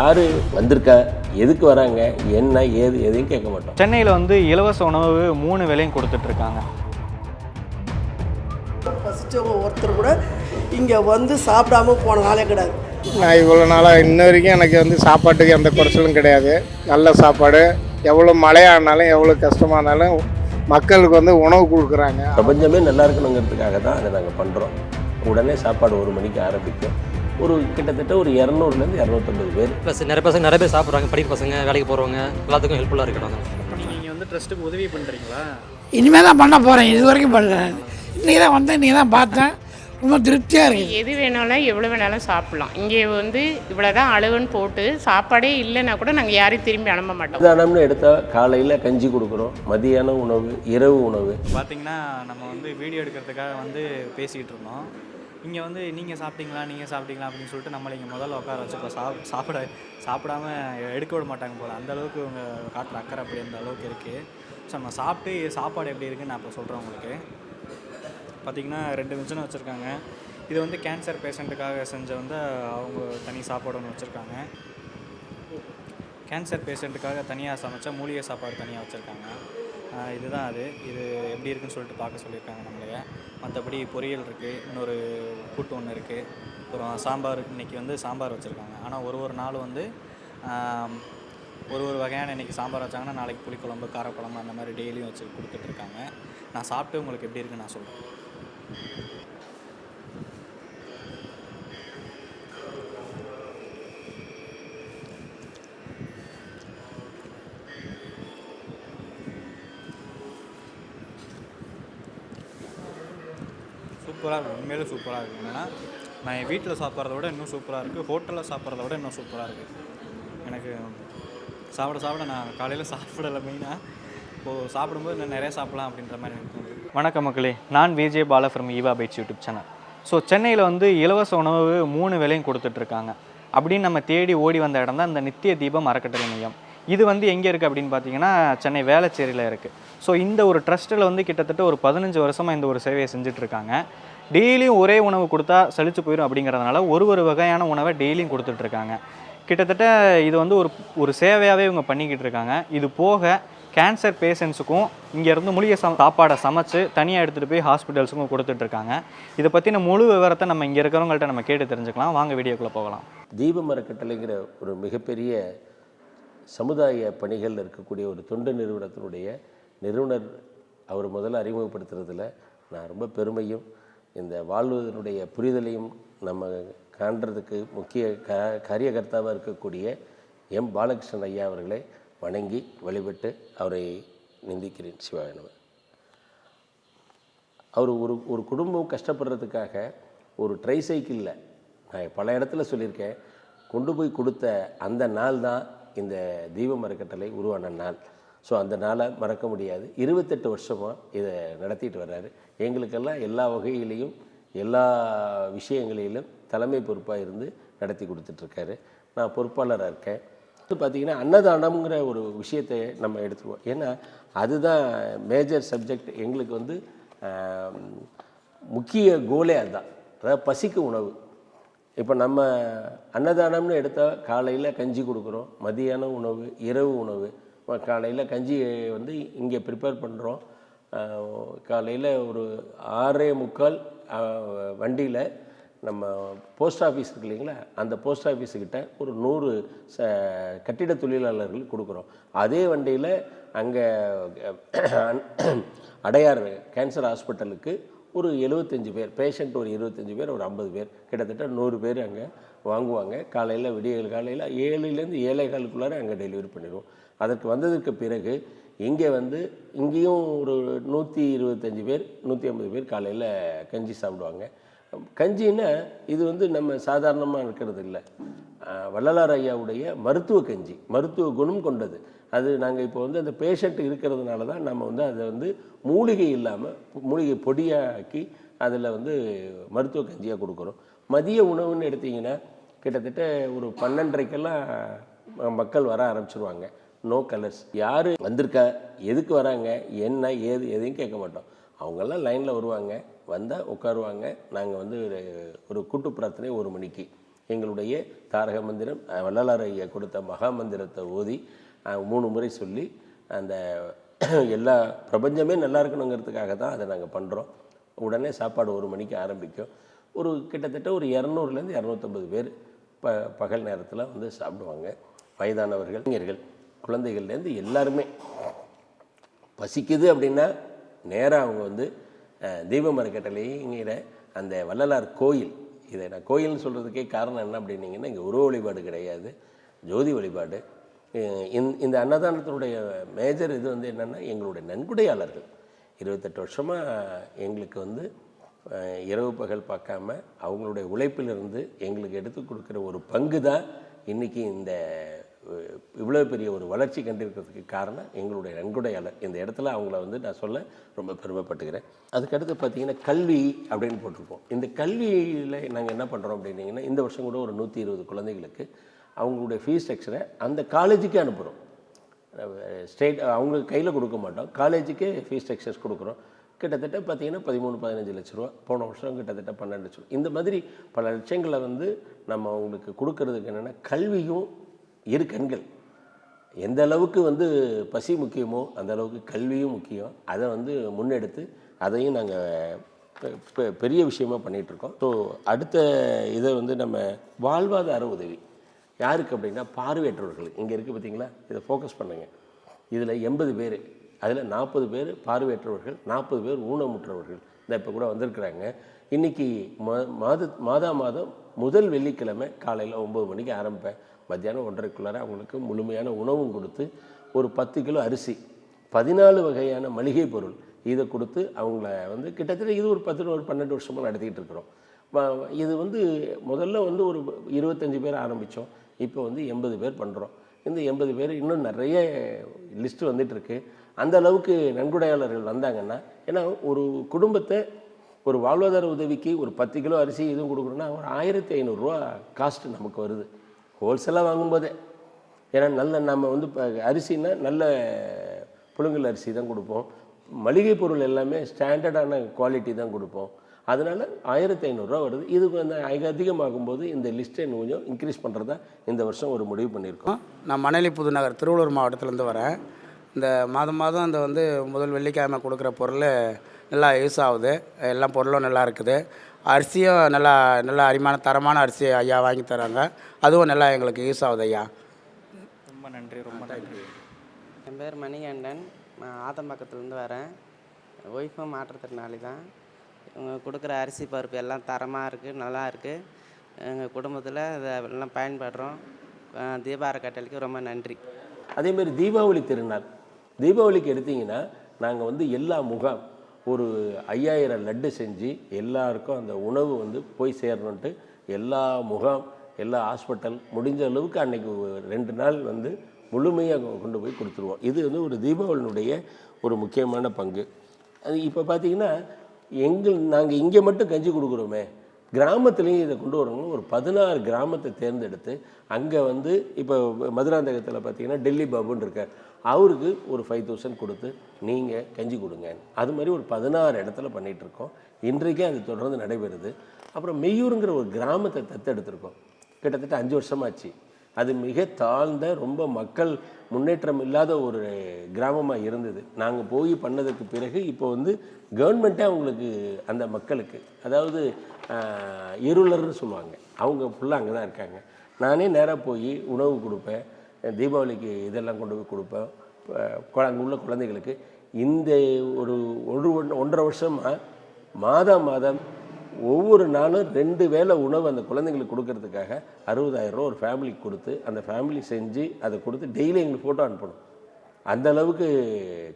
யார் வந்திருக்கா, எதுக்கு வராங்க, என்ன ஏது எதையும் கேட்க மாட்டோம். சென்னையில் வந்து இலவச உணவு 3 வேளையும் கொடுத்துட்ருக்காங்க. பசிச்சவங்க ஒருத்தர் கூட இங்கே வந்து சாப்பிடாம போன நாளே கிடையாது. நான் இவ்வளோ நாளாக இன்ன வரைக்கும் எனக்கு வந்து சாப்பாட்டுக்கு எந்த குறைச்சலும் கிடையாது. நல்ல சாப்பாடு, எவ்வளோ மழையானாலும் எவ்வளோ கஷ்டமாக இருந்தாலும் மக்களுக்கு வந்து உணவு கொடுக்குறாங்க. பிரபஞ்சமே நல்லா இருக்கணுங்கிறதுக்காக தான் அதை நாங்கள் பண்ணுறோம். உடனே சாப்பாடு 1 மணிக்கு ஆரம்பிக்கும். கிட்டத்தட்ட ஒரு 200லேருந்து 250 பேர் ப்ளஸ் நிறைய பேர் சாப்பிட்றாங்க. படிக்கிற பசங்க, வேலைக்கு போகிறவங்க எல்லாத்துக்கும் ஹெல்ப்ஃபுல்லாக இருக்கணும். இப்போ நீங்கள் வந்து ட்ரஸ்ட்டுக்கு உதவி பண்ணுறீங்களா? இனிமேல் தான் பண்ண போகிறேன். இது வரைக்கும் பண்ணுறேன். இன்றைக்கி தான் வந்தேன், இன்றைக்கி தான் பார்த்தேன். ரொம்ப திருப்தியாக இருக்குது. எது வேணாலும் எவ்வளோ வேணாலும் சாப்பிட்லாம். இங்கே வந்து இவ்வளோ தான் அளவுன்னு போட்டு சாப்பாடே இல்லைன்னா கூட நாங்கள் யாரையும் திரும்பி அனுப்ப மாட்டோம். உதாரணம்னு எடுத்தால் காலையில் கஞ்சி கொடுக்குறோம், மதியான உணவு, இரவு உணவு. பார்த்தீங்கன்னா நம்ம வந்து வீடியோ எடுக்கிறதுக்காக வந்து பேசிக்கிட்டு இருந்தோம். இங்கே வந்து நீங்கள் சாப்பிட்டீங்களா அப்படின்னு சொல்லிட்டு நம்மளை இங்கே முதல்ல உட்கார வச்சு இப்போ சாப்பிடாம எடுக்க விட மாட்டாங்க போல். அந்தளவுக்கு இவங்க காட்டுற அக்கறை அப்படி அந்த அளவுக்கு இருக்குது. ஸோ நம்ம சாப்பிட்டு சாப்பாடு எப்படி இருக்குன்னு நான் இப்போ சொல்கிறேன் உங்களுக்கு. பார்த்திங்கன்னா 2 விஞ்சனம் வச்சுருக்காங்க. இது வந்து கேன்சர் பேஷண்ட்டுக்காக செஞ்ச வந்து அவங்க தனி சாப்பாடு ஒன்று வச்சுருக்காங்க. கேன்சர் பேஷண்ட்டுக்காக தனியாக சமைச்சா மூலிகை சாப்பாடு தனியாக வச்சுருக்காங்க. இதுதான் அது. இது எப்படி இருக்குன்னு சொல்லிட்டு பார்க்க சொல்லியிருக்காங்க நம்மளைய. மற்றபடி பொரியல் இருக்குது, இன்னொரு கூட்டு ஒன்று இருக்குது, அப்புறம் சாம்பார். இன்றைக்கி வந்து சாம்பார் வச்சுருக்காங்க. ஆனால் ஒரு நாள் வந்து ஒரு வகையான இன்றைக்கி சாம்பார் வச்சாங்கன்னா நாளைக்கு புளிக்குழம்பு, காரக்குழம்பு அந்த மாதிரி டெய்லியும் வச்சு கொடுத்துட்ருக்காங்க. நான் சாப்பிட்டு உங்களுக்கு எப்படி இருக்குன்னு நான் சொல்கிறேன். சூப்பராக இருக்குது. உண்மையிலே சூப்பராக இருக்குது. என்னென்னா நான் என் வீட்டில் சாப்பிட்றத விட இன்னும் சூப்பராக இருக்குது. ஹோட்டலில் சாப்பிட்றத விட இன்னும் சூப்பராக இருக்குது. எனக்கு சாப்பிட நான் காலையில் சாப்பிடலை மெயினாக. இப்போது சாப்பிடும்போது நான் நிறையா சாப்பிட்லாம் அப்படின்ற மாதிரி எனக்கு தோணுது. வணக்கம் மக்களே, நான் Vijay Bala from Eva Bytes YouTube channel. So சென்னையில் வந்து இலவச உணவு 3 வேளையும் கொடுத்துட்ருக்காங்க. அப்படின்னு நம்ம தேடி ஓடி வந்த இடம் தான் இந்த நித்திய தீபம் அறக்கட்டளை மையம். இது வந்து எங்கே இருக்குது அப்படின்னு பார்த்தீங்கன்னா சென்னை வேளச்சேரியில் இருக்குது. ஸோ இந்த ஒரு ட்ரஸ்ட்டில் வந்து கிட்டத்தட்ட ஒரு 15 வருஷமாக இந்த ஒரு சேவையை செஞ்சிட்ருக்காங்க. டெய்லியும் ஒரே உணவு கொடுத்தா சலிச்சு போயிடும் அப்படிங்கிறதுனால ஒரு வகையான உணவை டெய்லியும் கொடுத்துட்ருக்காங்க. கிட்டத்தட்ட இது வந்து ஒரு சேவையாகவே இவங்க பண்ணிக்கிட்டு இருக்காங்க. இது போக கேன்சர் பேஷண்ட்ஸுக்கும் இங்கேருந்து மூலிகை சாப்பாடை சமைச்சு தனியாக எடுத்துகிட்டு போய் ஹாஸ்பிட்டல்ஸுக்கும் கொடுத்துட்ருக்காங்க. இதை பற்றின முழு விவரத்தை நம்ம இங்கே இருக்கிறவங்கள்ட்ட நம்ம கேட்டு தெரிஞ்சுக்கலாம். வாங்க வீடியோக்குள்ளே போகலாம். தீபம் அறக்கட்டளைங்கிற ஒரு மிகப்பெரிய சமுதாய பணிகள் இருக்கக்கூடிய ஒரு தொண்டு நிறுவனத்தினுடைய நிறுவனர் அவர் முதல்ல அறிமுகப்படுத்துறதுல நான் ரொம்ப பெருமையும் இந்த வாழ்வதனுடைய புரிதலையும் நம்ம காண்றதுக்கு முக்கிய காரியகர்த்தாவாக இருக்கக்கூடிய எம் பாலகிருஷ்ணன் ஐயா அவர்களை வணங்கி வழிபட்டு அவரை நிந்திக்கிறேன். சிவாயனவர் அவர் ஒரு குடும்பம் கஷ்டப்படுறதுக்காக ஒரு ட்ரைசைக்கிளில் நான் பல இடத்துல சொல்லியிருக்கேன், கொண்டு போய் கொடுத்த அந்த நாள் தான் இந்த தீபம் அறக்கட்டளை உருவான நாள். ஸோ அந்த நாளை மறக்க முடியாது. 28 வருஷமாக இதை நடத்திட்டு வர்றாரு. எங்களுக்கெல்லாம் எல்லா வகையிலையும் எல்லா விஷயங்களிலும் தலைமை பொறுப்பாக இருந்து நடத்தி கொடுத்துட்ருக்காரு. நான் பொறுப்பாளராக இருக்கேன். பார்த்திங்கன்னா அன்னதானம்ங்கிற ஒரு விஷயத்தை நம்ம எடுத்துருவோம். ஏன்னா அதுதான் மேஜர் சப்ஜெக்ட். எங்களுக்கு வந்து முக்கிய கோலே அதுதான். அதாவது பசிக்கு உணவு. இப்போ நம்ம அன்னதானம்னு எடுத்தால் காலையில் கஞ்சி கொடுக்குறோம், மதியான உணவு, இரவு உணவு. காலையில் கஞ்சி வந்து இங்கே ப்ரிப்பேர் பண்ணுறோம். காலையில் ஒரு 6:45 வண்டியில் நம்ம போஸ்ட் ஆஃபீஸ் இருக்கு இல்லைங்களா, அந்த போஸ்ட் ஆஃபீஸுக்கிட்ட ஒரு 100 கட்டிட தொழிலாளர்கள் கொடுக்குறோம். அதே வண்டியில் அங்கே அடையார் கேன்சர் ஹாஸ்பிட்டலுக்கு ஒரு 75 பேர் பேஷண்ட், ஒரு 25 பேர், ஒரு 50 பேர், கிட்டத்தட்ட 100 பேர் அங்கே வாங்குவாங்க. காலையில் காலையில் 7லேருந்து 7:15 அங்கே டெலிவரி பண்ணிடுவோம். அதற்கு வந்ததுக்கு பிறகு இங்கே வந்து இங்கேயும் ஒரு 125 பேர் 150 பேர் காலையில் கஞ்சி சாப்பிடுவாங்க. கஞ்சின்னா இது வந்து நம்ம சாதாரணமாக இருக்கிறது இல்லை. வள்ளலார் ஐயாவுடைய மருத்துவ கஞ்சி, மருத்துவ குணம் கொண்டது. அது நாங்கள் இப்போ வந்து அந்த பேஷண்ட் இருக்கிறதுனால தான் நம்ம வந்து அதை வந்து மூலிகை இல்லாமல் மூலிகை பொடியாக்கி அதில் வந்து மருத்துவ கஞ்சியாக கொடுக்குறோம். மதிய உணவுன்னு எடுத்திங்கன்னா கிட்டத்தட்ட ஒரு 12:30க்கெல்லாம் மக்கள் வர ஆரம்பிச்சிருவாங்க. No colours. யார் வந்திருக்கா, எதுக்கு வராங்க, என்ன ஏது எதையும் கேட்க மாட்டோம். அவங்கெல்லாம் லைனில் வருவாங்க, வந்தால் உட்காருவாங்க. நாங்கள் வந்து ஒரு கூட்டு பிரார்த்தனை 1 மணிக்கு எங்களுடைய தாரக மந்திரம் வள்ளலார் ஐயா கொடுத்த மகா மந்திரத்தை ஓதி 3 முறை சொல்லி அந்த எல்லா பிரபஞ்சமே நல்லா இருக்கணுங்கிறதுக்காக தான் அதை நாங்கள் பண்ணுறோம். உடனே சாப்பாடு 1 மணிக்கு ஆரம்பிக்கும். ஒரு கிட்டத்தட்ட ஒரு 200லேருந்து 250 பேர் பகல் நேரத்தில் வந்து சாப்பிடுவாங்க. வயதானவர்கள், இளைஞர்கள், குழந்தைகள்லேருந்து எல்லாருமே. பசிக்குது அப்படின்னா நேராக அவங்க வந்து தீபமரக்கட்டளைங்கிற அந்த வள்ளலார் கோயில், இதை நான் கோயில்னு சொல்கிறதுக்கே காரணம் என்ன அப்படின்னீங்கன்னா, இங்கே உருவ வழிபாடு கிடையாது, ஜோதி வழிபாடு. இந்த அன்னதானத்தினுடைய மேஜர் இது வந்து என்னென்னா, எங்களுடைய நன்கொடையாளர்கள் 28 வருஷமாக எங்களுக்கு வந்து இரவு பகல் பார்க்காம அவங்களுடைய உழைப்பிலிருந்து எங்களுக்கு எடுத்து கொடுக்குற ஒரு பங்கு தான் இன்றைக்கி இந்த இவ்வளோ பெரிய ஒரு வளர்ச்சி கண்டிருக்கிறதுக்கு காரணம் எங்களுடைய நன்கொடையாளர். இந்த இடத்துல அவங்கள வந்து நான் சொல்ல ரொம்ப பெருமைப்பட்டுக்கிறேன். அதுக்கடுத்து பார்த்திங்கன்னா கல்வி அப்படின்னு போட்டிருப்போம். இந்த கல்வியில் நாங்கள் என்ன பண்ணுறோம் அப்படின்னிங்கன்னா, இந்த வருஷம் கூட ஒரு 120 குழந்தைகளுக்கு அவங்களுடைய ஃபீஸ் ஸ்ட்ரக்சரை அந்த காலேஜுக்கே அனுப்புகிறோம். ஸ்டேட் அவங்களுக்கு கையில் கொடுக்க மாட்டோம், காலேஜுக்கே ஃபீஸ் ஸ்ட்ரக்சர்ஸ் கொடுக்குறோம். கிட்டத்தட்ட பார்த்திங்கன்னா 13-15 லட்ச ரூபா, போன வருஷம் கிட்டத்தட்ட 12 லட்ச ரூபா. இந்த மாதிரி பல லட்சங்களை வந்து நம்ம அவங்களுக்கு கொடுக்கறதுக்கு என்னென்னா, கல்வியும் இரு கண்கள். எந்த அளவுக்கு வந்து பசி முக்கியமோ அந்த அளவுக்கு கல்வியும் முக்கியம். அதை வந்து முன்னெடுத்து அதையும் நாங்கள் பெரிய விஷயமாக பண்ணிகிட்ருக்கோம். ஸோ அடுத்த இதை வந்து நம்ம வாழ்வாதார உதவி யாருக்கு அப்படின்னா, பார்வையற்றவர்கள். இங்கே இருக்குது பார்த்தீங்களா, இதை ஃபோக்கஸ் பண்ணுங்கள். இதில் 80 பேர், அதில் 40 பேர் பார்வையற்றவர்கள், 40 பேர் ஊனமுற்றவர்கள். இந்த இப்போ கூட வந்திருக்கிறாங்க. இன்றைக்கி மாதம் முதல் வெள்ளிக்கிழமை காலையில் 9 மணிக்கு ஆரம்பிப்பேன். மத்தியானம் 1:30க்குள்ளார அவங்களுக்கு முழுமையான உணவும் கொடுத்து, ஒரு 10 கிலோ அரிசி, 14 வகையான மளிகை பொருள் இதை கொடுத்து அவங்கள வந்து கிட்டத்தட்ட இது ஒரு 12 வருஷமாக நடத்திக்கிட்டு இருக்கிறோம். இது வந்து முதல்ல வந்து ஒரு 25 பேர் ஆரம்பித்தோம். இப்போ வந்து 80 பேர் பண்ணுறோம். இந்த 80 பேர் இன்னும் நிறைய லிஸ்ட்டு வந்துட்டுருக்கு. அந்த அளவுக்கு நன்கொடையாளர்கள் வந்தாங்கன்னா, ஏன்னா ஒரு குடும்பத்தை ஒரு வாழ்வாதார உதவிக்கு ஒரு 10 கிலோ அரிசி இதுவும் கொடுக்குறோன்னா ஒரு 1500 ரூபா காஸ்ட்டு நமக்கு வருது ஹோல்சேலாக வாங்கும்போதே. ஏன்னா நல்ல நம்ம வந்து இப்போ அரிசின்னா நல்ல புழுங்கல் அரிசி தான் கொடுப்போம். மளிகை பொருள் எல்லாமே ஸ்டாண்டர்டான குவாலிட்டி தான் கொடுப்போம். அதனால் 1500 ரூபா வருது. இது வந்து அதிகமாகும்போது இந்த லிஸ்ட்டை இன்னும் கொஞ்சம் இன்க்ரீஸ் பண்ணுறதா இந்த வருஷம் ஒரு முடிவு பண்ணியிருக்கோம். நான் மணலி புதுநகர் திருவள்ளூர் மாவட்டத்திலேருந்து வரேன். இந்த மாதம் அந்த வந்து முதல் வெள்ளிக்கிழமை கொடுக்குற பொருள் நல்லா யூஸ் ஆகுது. எல்லா பொருளும் நல்லா இருக்குது. அரிசியும் நல்லா அருமையான தரமான அரிசி ஐயா வாங்கி தராங்க. அதுவும் நல்லா எங்களுக்கு யூஸ் ஆகுது ஐயா. ரொம்ப நன்றி, ரொம்ப நன்றி. என் பேர் மணிகண்டன். நான் ஆதம்பாக்கத்துலேருந்து வரேன். ஒய்ஃபும் மாற்றுத்திறனாளி தான். இவங்க கொடுக்குற அரிசி பருப்பு எல்லாம் தரமாக இருக்குது, நல்லா இருக்குது. எங்கள் குடும்பத்தில் இதை எல்லாம் பயன்படுறோம். தீபாரக்கட்டளைக்கு ரொம்ப நன்றி. அதேமாதிரி தீபாவளி திருநாள், தீபாவளிக்கு எடுத்திங்கன்னா நாங்கள் வந்து எல்லா முகாம் ஒரு 5000 லட்டு செஞ்சு எல்லாருக்கும் அந்த உணவு வந்து போய் சேரணுன்ட்டு எல்லா முகாம், எல்லா ஹாஸ்பிட்டல் முடிஞ்ச அளவுக்கு அன்றைக்கி 2 நாள் வந்து முழுமையாக கொண்டு போய் கொடுத்துருவோம். இது வந்து ஒரு தீபாவளியினுடைய ஒரு முக்கியமான பங்கு. அது இப்போ பார்த்திங்கன்னா நாங்கள் இங்கே மட்டும் கஞ்சி கொடுக்குறோமே, கிராமத்துலேயும் இதை கொண்டு வரணும். ஒரு 16 கிராமத்தை தேர்ந்தெடுத்து அங்கே வந்து இப்போ மதுராந்தகத்தில் பார்த்திங்கன்னா டெல்லி பாபுன்னு இருக்கார், அவருக்கு ஒரு 5000 கொடுத்து நீங்கள் கஞ்சி கொடுங்க. அது மாதிரி ஒரு 16 இடத்துல பண்ணிகிட்ருக்கோம். இன்றைக்கே அது தொடர்ந்து நடைபெறுது. அப்புறம் மெய்யூருங்கிற ஒரு கிராமத்தை தத்தெடுத்திருக்கோம். கிட்டத்தட்ட 5 வருஷமாச்சு. அது மிக தாழ்ந்த ரொம்ப மக்கள் முன்னேற்றம் இல்லாத ஒரு கிராமமாக இருந்தது. நாங்கள் போய் பண்ணதுக்கு பிறகு இப்போ வந்து கவர்மெண்ட்டே அவங்களுக்கு அந்த மக்களுக்கு, அதாவது இருளர்னு சொல்லுவாங்க, அவங்க ஃபுல்லாக அங்கே தான் இருக்காங்க. நானே நேராக போய் உணவு கொடுப்பேன், தீபாவளிக்கு இதெல்லாம் கொண்டு போய் கொடுப்பேன். அங்கே உள்ள குழந்தைகளுக்கு இந்த ஒரு 1.5 வருஷமாக மாதம் ஒவ்வொரு நாளும் 2 வேளை உணவு அந்த குழந்தைங்களுக்கு கொடுக்கறதுக்காக 60,000 ரூபா ஒரு ஃபேமிலிக்கு கொடுத்து அந்த ஃபேமிலி செஞ்சு அதை கொடுத்து டெய்லி எங்களுக்கு ஃபோட்டோ அனுப்பணும். அந்த அளவுக்கு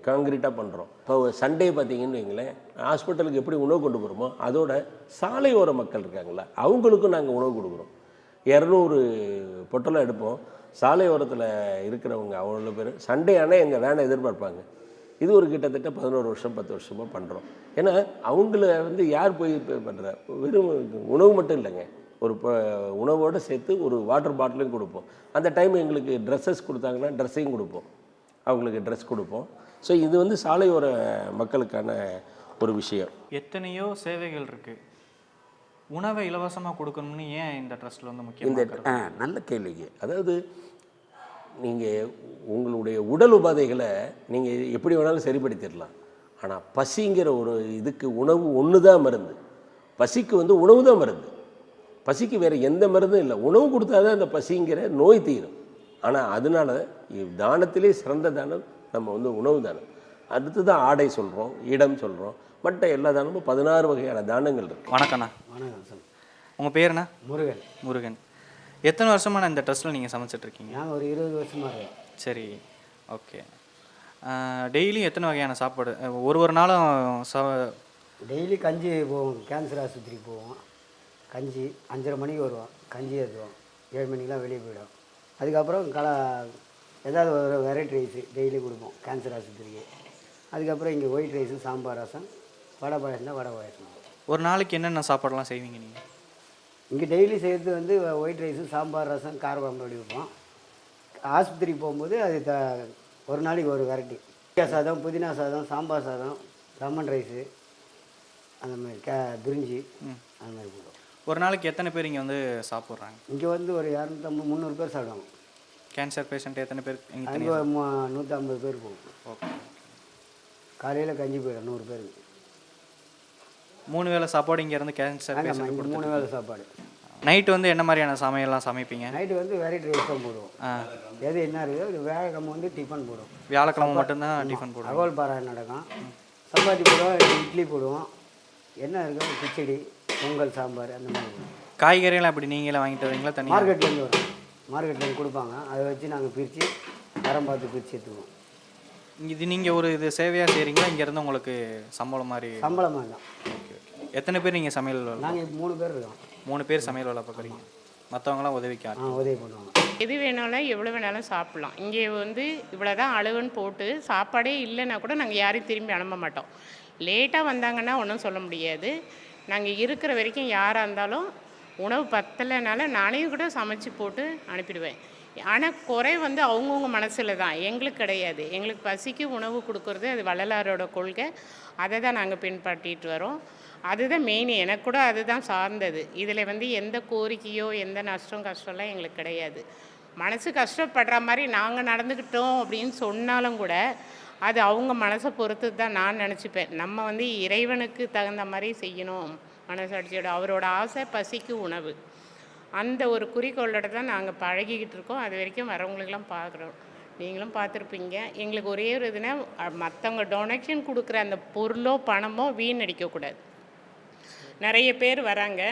காங்கிரீட்டாக பண்ணுறோம். இப்போ சண்டே பார்த்திங்கன்னு வைங்களேன், ஹாஸ்பிட்டலுக்கு எப்படி உணவு கொண்டு போகிறோமோ அதோட சாலையோர மக்கள் இருக்காங்களா அவங்களுக்கும் நாங்கள் உணவு கொடுக்குறோம். 200 பொட்டலம் எடுப்போம். சாலையோரத்தில் இருக்கிறவங்க அவ்வளோ பேர் சண்டே ஆனால் எங்கள் வேனை எதிர்பார்ப்பாங்க. இது ஒரு கிட்டத்தட்ட 11 வருஷம் 10 வருஷமாக பண்ணுறோம். ஏன்னா அவங்கள வந்து யார் போய் பண்ணுற வெறும் உணவு மட்டும் இல்லைங்க, ஒரு உணவோடு சேர்த்து ஒரு வாட்டர் பாட்டிலையும் கொடுப்போம். அந்த டைம் எங்களுக்கு ட்ரெஸ்ஸஸ் கொடுத்தாங்கன்னா ட்ரெஸ்ஸையும் கொடுப்போம், அவங்களுக்கு ட்ரெஸ் கொடுப்போம். ஸோ இது வந்து சாலையோர மக்களுக்கான ஒரு விஷயம். எத்தனையோ சேவைகள் இருக்குது. உணவை இலவசமாக கொடுக்கணும்னு ஏன் இந்த ட்ரஸ்ட்டில் வந்து இந்த முக்கியம்? நல்ல கேள்விக்கு. அதாவது நீங்கள் உங்களுடைய உடல் உபாதைகளை நீங்கள் எப்படி வேணாலும் சரிப்படுத்திடலாம். ஆனால் பசிங்கிற ஒரு இதுக்கு உணவு ஒன்று தான் மருந்து. பசிக்கு வந்து உணவு தான் மருந்து. பசிக்கு வேறு எந்த மருந்தும் இல்லை. உணவு கொடுத்தா தான் அந்த பசிங்கிற நோய் தீரும். ஆனால் அதனால தானத்திலே சிறந்த தானம் நம்ம வந்து உணவு தானம். அடுத்து தான் ஆடை சொல்கிறோம், இடம் சொல்கிறோம், மற்ற எல்லா தானமும் 16 வகையான தானங்கள் இருக்குது. வணக்கண்ணா. வணக்கம் சார். உங்கள் பேருண்ணா? முருகன். முருகன். எத்தனை வருஷமாக இந்த ட்ரஸ்ட்டில் நீங்கள் சமைச்சிட்ருக்கீங்க? நான் ஒரு 20 வருஷமாக இருக்கேன். சரி, ஓகே. டெய்லியும் எத்தனை வகையான சாப்பாடு? ஒரு நாளும் டெய்லி கஞ்சி போவோம், கேன்சர் ஆஸ்பத்திரிக்கு போவோம். கஞ்சி 5:30 மணிக்கு வருவோம், கஞ்சி ஏற்றுவோம். 7 மணிக்கெலாம் வெளியே போயிடும். அதுக்கப்புறம் ஏதாவது ஒரு வெரைட்டி ரைஸு டெய்லி கொடுப்போம் கேன்சர் ஆஸ்பத்திரிக்கு. அதுக்கப்புறம் இங்கே ஒயிட் ரைஸு, சாம்பார் ரசம், வடை பாயசம்னா வடை பாயசம். ஒரு நாளைக்கு என்னென்ன சாப்பாடெல்லாம் செய்வீங்க நீங்கள்? இங்கே டெய்லி செய்கிறது வந்து ஒயிட் ரைஸு, சாம்பார் ரசம், கார குழம்பு அப்படி வைப்போம். ஆஸ்பத்திரிக்கு போகும்போது அது ஒரு நாளைக்கு ஒரு வெரைட்டி. சாதம், புதினா சாதம், சாம்பார் சாதம், லெமன் ரைஸு, அந்த மாதிரி பிரிஞ்சி அந்த மாதிரி போடுவோம். ஒரு நாளைக்கு எத்தனை பேர் இங்கே வந்து சாப்பிட்றாங்க? இங்கே வந்து ஒரு 250-300 பேர் சாப்பிடுவாங்க. கேன்சர் பேஷண்ட் எத்தனை பேர்? அங்கே 150 பேர் போகும். ஓகே. காலையில் கஞ்சி போயிடும் 100 பேருக்கு. 3 வேளை சாப்பாடு இங்கே இருந்து கேன்சர் பேஷண்ட் 3 வேளை சாப்பாடு. நைட்டு வந்து என்ன மாதிரியான சமையல்லாம் சமைப்பீங்க? நைட்டு வந்து வெரைட்டி ரைஸ் தான் போடுவோம். எது என்ன இருக்குது அது வியாழக்கிழமை வந்து டிஃபன் போடுவோம். வியாழக்கிழமை மட்டும்தான் டிஃபன் போடுவோம். அகோல் பாராயணம் நடக்கும். சப்பாத்தி போடுவோம், இட்லி போடுவோம். என்ன இருக்கும் கிச்சடி, பொங்கல், சாம்பார் அந்த மாதிரி. காய்கறியெல்லாம் எப்படி நீங்களே வாங்கிட்டு வரீங்களா தனியாக? மார்க்கெட்லேருந்து வரும். மார்க்கெட்லேருந்து கொடுப்பாங்க. அதை வச்சு நாங்கள் பிரித்து தரம் பார்த்து பிரித்து எடுத்துக்குவோம். இது நீங்கள் ஒரு இது சேவையாக செய்கிறீங்களா? இங்கேருந்து உங்களுக்கு சம்பளம் மாதிரி? சம்பளமாக தான். Okay okay. எத்தனை பேர் நீங்கள் சமையல்? நாங்கள் 3 பேர் இருக்கோம். 3 பேர் சமையல் வேலை பார்க்குறீங்க. மற்றவங்களாம் உதவிக்கா? உதவி பண்ணுவாங்க. எது வேணாலும் எவ்வளோ வேணாலும் சாப்பிட்லாம். இங்கே வந்து இவ்வளோ தான் அளவுன்னு போட்டு சாப்பாடே இல்லைன்னா கூட நாங்கள் யாரையும் திரும்பி அனுப்ப மாட்டோம். லேட்டாக வந்தாங்கன்னா ஒன்றும் சொல்ல முடியாது. நாங்கள் இருக்கிற வரைக்கும் யாராக இருந்தாலும் உணவு பத்தலைனால நானே கூட சமைச்சு போட்டு அனுப்பிடுவேன். ஆனால் குறை வந்து அவங்கவுங்க மனசில் தான், எங்களுக்கு கிடையாது. எங்களுக்கு பசிக்கு உணவு கொடுக்குறது அது வள்ளலாரோட கொள்கை. அதை தான் நாங்கள் பின்பற்றிட்டு வரோம். அதுதான் மெயின். எனக்கு கூட அதுதான் சார்ந்தது. இதில் வந்து எந்த கோரிக்கையோ எந்த நஷ்டம் கஷ்டம்லாம் எங்களுக்கு கிடையாது. மனசு கஷ்டப்படுற மாதிரி நாங்கள் நடந்துக்கிட்டோம் அப்படின்னு சொன்னாலும் கூட அது அவங்க மனசை பொறுத்து தான் நான் நினச்சிப்பேன். நம்ம வந்து இறைவனுக்கு தகுந்த மாதிரி செய்யணும் மனசாட்சியோட. அவரோட ஆசை பசிக்கு உணவு. அந்த ஒரு குறிக்கோளோட தான் நாங்கள் பழகிக்கிட்டு இருக்கோம். அது வரைக்கும் வரவங்களுக்கெல்லாம் பார்க்குறோம். நீங்களும் பார்த்துருப்பீங்க. எங்களுக்கு ஒரே ஒரு இதுனா மற்றவங்க டொனேஷன் கொடுக்குற அந்த பொருளோ பணமோ வீணடிக்கக்கூடாது. நிறைய பேர் வராங்க,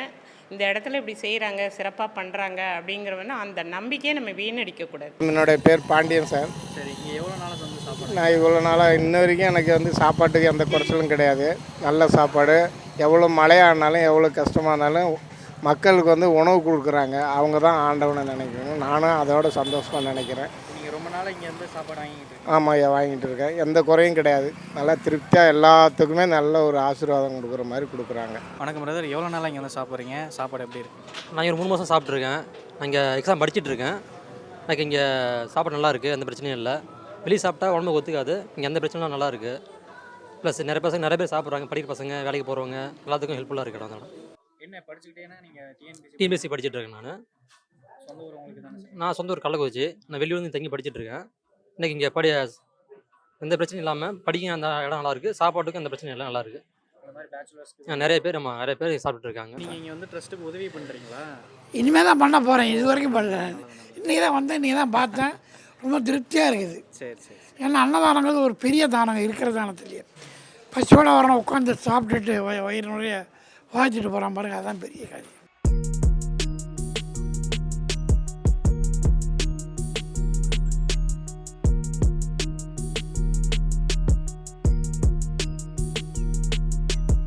இந்த இடத்துல இப்படி செய்கிறாங்க, சிறப்பாக பண்ணுறாங்க அப்படிங்கிறவனா அந்த நம்பிக்கையை நம்ம வீணடிக்கக்கூடாது. என்னுடைய பேர் பாண்டியன் சார். சரி, இங்கே எவ்வளோ நாளாக வந்து சாப்பாடு? நான் இவ்வளோ நாளாக இன்ன வரைக்கும் எனக்கு வந்து சாப்பாட்டுக்கு எந்த குறைச்சலும் கிடையாது. நல்ல சாப்பாடு. எவ்வளோ மழையானாலும் எவ்வளோ கஷ்டமாக இருந்தாலும் மக்களுக்கு வந்து உணவு கொடுக்குறாங்க. அவங்க தான் ஆண்டவனை நினைக்கணும். நானும் அதோட சந்தோஷமாக நினைக்கிறேன். நீங்கள் ரொம்ப நாளாக இங்கே வந்து சாப்பாடு வாங்கிட்டு? ஆமாம் ஐயா, வாங்கிட்டு இருக்கேன். எந்த குறையும் கிடையாது. நல்லா திருப்தியாக எல்லாத்துக்குமே நல்ல ஒரு ஆசீர்வாதம் கொடுக்குற மாதிரி கொடுக்குறாங்க. வணக்கம் பிரதர். எவ்வளோ நாளாக இங்கே வந்து சாப்பிட்றீங்க? சாப்பாடு எப்படி இருக்குது? நான் ஒரு 3 மாதம் சாப்பிட்ருக்கேன். நான் இங்கே எக்ஸாம் படிச்சுட்டு இருக்கேன். எனக்கு இங்கே சாப்பாடு நல்லா இருக்குது, எந்த பிரச்சனையும் இல்லை. வெளியே சாப்பிட்டா உடம்புக்கு ஒத்துக்காது. இங்கே எந்த பிரச்சனையும் நல்லா இருக்குது. ப்ளஸ் நிறைய பேர் சாப்பிட்றாங்க. படிக்கிற பசங்க, வேலைக்கு போகிறவங்க எல்லாத்துக்கும் ஹெல்ப்ஃபுல்லாக இருக்குது இடம். அதோட என்ன படிச்சுக்கிட்டேன்னா நீங்கள் டிஎன்பிஎஸ்சி படிச்சுட்டு இருக்கேன். சொந்த ஊர் உங்களுக்கு தானே? நான் சொந்த ஊர் கள்ளக்குறிச்சி. நான் வெளியூர் வந்து தங்கி படிச்சுட்டு இருக்கேன். இன்றைக்கி இங்கே எந்த பிரச்சனையும் இல்லாமல் படிக்க அந்த இடம் நல்லாயிருக்கு. சாப்பாட்டுக்கும் எந்த பிரச்சனையும் இல்லை, நல்லாயிருக்கு. நிறைய பேர் சாப்பிட்டு இருக்காங்க. நீங்கள் இங்கே வந்து ட்ரஸ்ட்டுக்கு உதவி பண்ணுறீங்களா? இனிமேல் தான் பண்ண போகிறேன். இது வரைக்கும் பண்ணல. இன்றைக்கி தான் வந்தேன், இன்றைக்கி தான் பார்த்தேன். ரொம்ப திருப்தியாக இருக்குது. சரி சரி. ஏன்னா அன்னதானங்கள் ஒரு பெரிய தானங்க இருக்கிற தானத்துலேயே. பசியோடு வரணும், உட்காந்து சாப்பிட்டுட்டு வயிறு நிறைய வாய்ச்சிட்டு போகிறான் பாருங்க, அதுதான் பெரிய காரியம்.